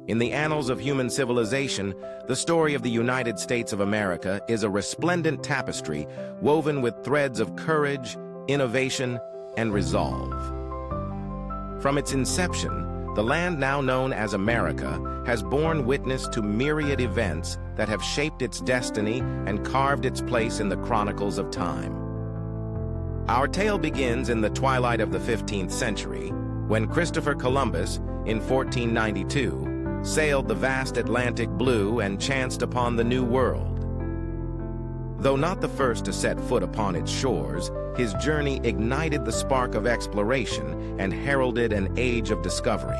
In the annals of human civilization, the story of the United States of America is a resplendent tapestry woven with threads of courage, innovation, and resolve. From its inception, the land now known as America has borne witness to myriad events that have shaped its destiny and carved its place in the chronicles of time. Our tale begins in the twilight of the 15th century, when Christopher Columbus, in 1492, sailed the vast Atlantic blue and chanced upon the New World. Though not the first to set foot upon its shores, his journey ignited the spark of exploration and heralded an age of discovery.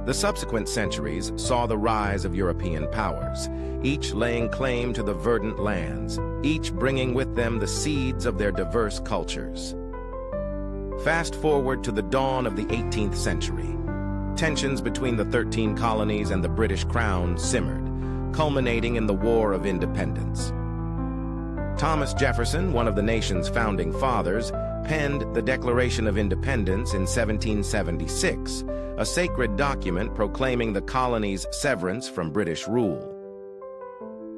The subsequent centuries saw the rise of European powers, each laying claim to the verdant lands, each bringing with them the seeds of their diverse cultures. Fast forward to the dawn of the 18th century. Tensions between the 13 colonies and the British Crown simmered, culminating in the War of Independence. Thomas Jefferson, one of the nation's founding fathers, penned the Declaration of Independence in 1776, a sacred document proclaiming the colony's severance from British rule.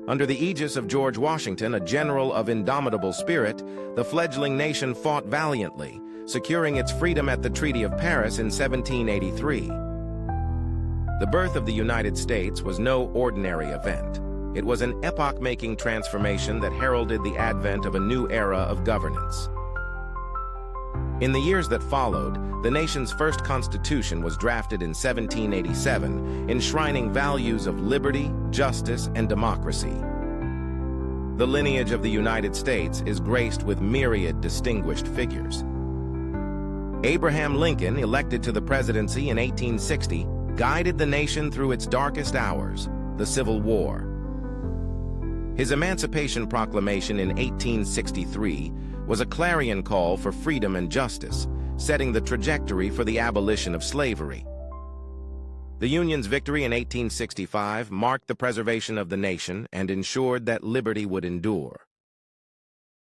Under the aegis of George Washington, a general of indomitable spirit, the fledgling nation fought valiantly, securing its freedom at the Treaty of Paris in 1783. The birth of the United States was no ordinary event. It was an epoch-making transformation that heralded the advent of a new era of governance. In the years that followed, the nation's first constitution was drafted in 1787, enshrining values of liberty, justice, and democracy. The lineage of the United States is graced with myriad distinguished figures. Abraham Lincoln, elected to the presidency in 1860, guided the nation through its darkest hours, the Civil War. His Emancipation Proclamation in 1863 was a clarion call for freedom and justice, setting the trajectory for the abolition of slavery. The Union's victory in 1865 marked the preservation of the nation and ensured that liberty would endure.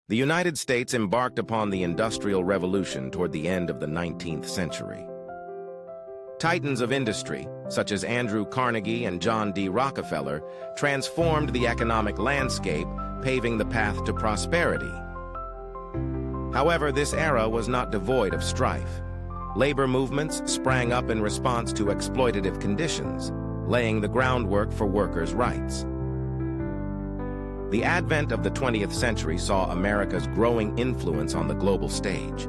The United States embarked upon the Industrial Revolution toward the end of the 19th century. Titans of industry, such as Andrew Carnegie and John D. Rockefeller, transformed the economic landscape, paving the path to prosperity. However, this era was not devoid of strife. Labor movements sprang up in response to exploitative conditions, laying the groundwork for workers' rights. The advent of the 20th century saw America's growing influence on the global stage.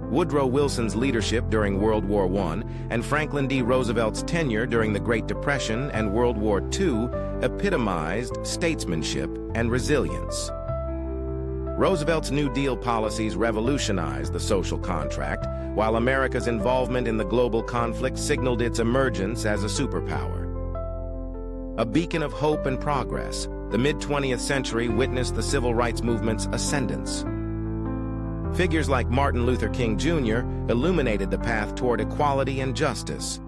Woodrow Wilson's leadership during World War I and Franklin D. Roosevelt's tenure during the Great Depression and World War II epitomized statesmanship and resilience. Roosevelt's New Deal policies revolutionized the social contract, while America's involvement in the global conflict signaled its emergence as a superpower. A beacon of hope and progress, the mid-20th century witnessed the civil rights movement's ascendance. Figures like Martin Luther King Jr. illuminated the path toward equality and justice.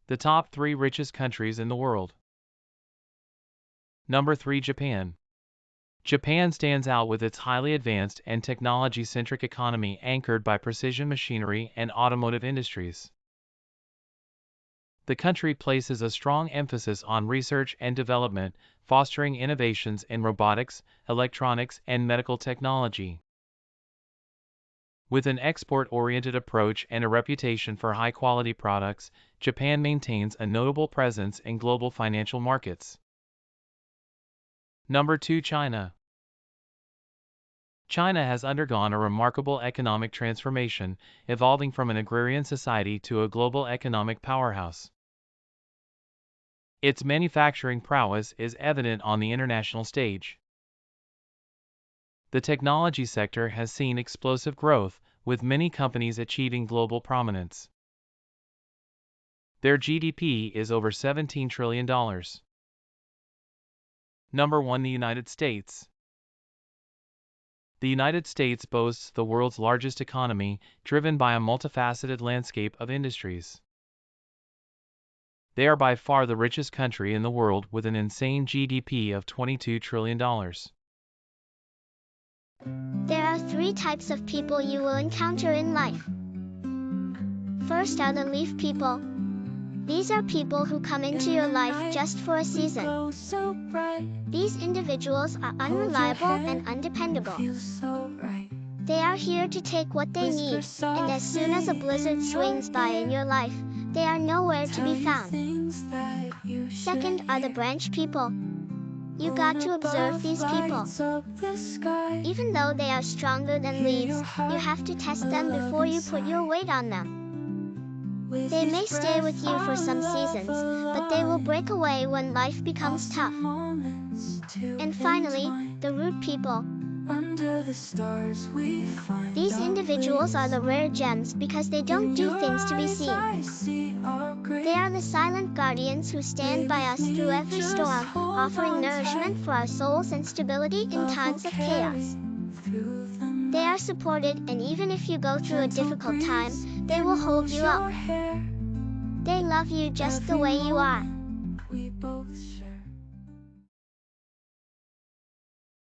The top 3 richest countries in the world. Number 3, Japan. Japan stands out with its highly advanced and technology-centric economy anchored by precision machinery and automotive industries. The country places a strong emphasis on research and development, fostering innovations in robotics, electronics, and medical technology. With an export-oriented approach and a reputation for high-quality products, Japan maintains a notable presence in global financial markets. Number 2, China. China has undergone a remarkable economic transformation, evolving from an agrarian society to a global economic powerhouse. Its manufacturing prowess is evident on the international stage. The technology sector has seen explosive growth, with many companies achieving global prominence. Their GDP is over $17 trillion. Number 1, the United States. The United States boasts the world's largest economy, driven by a multifaceted landscape of industries. They are by far the richest country in the world with an insane GDP of $22 trillion. There are 3 types of people you will encounter in life. First are the leaf people. These are people who come into your life just for a season. These individuals are unreliable and undependable. They are here to take what they need, and as soon as a blizzard swings by in your life, they are nowhere to be found. Second are the branch people. You got to observe these people. Even though they are stronger than leaves, you have to test them before you put your weight on them. They may stay with you for some seasons, but they will break away when life becomes tough. And finally, the root people. These individuals are the rare gems because they don't do things to be seen. They are the silent guardians who stand by us through every storm, offering nourishment for our souls and stability in times of chaos. They are supported, and even if you go through a difficult time, they will hold you up. They love you just the way you are.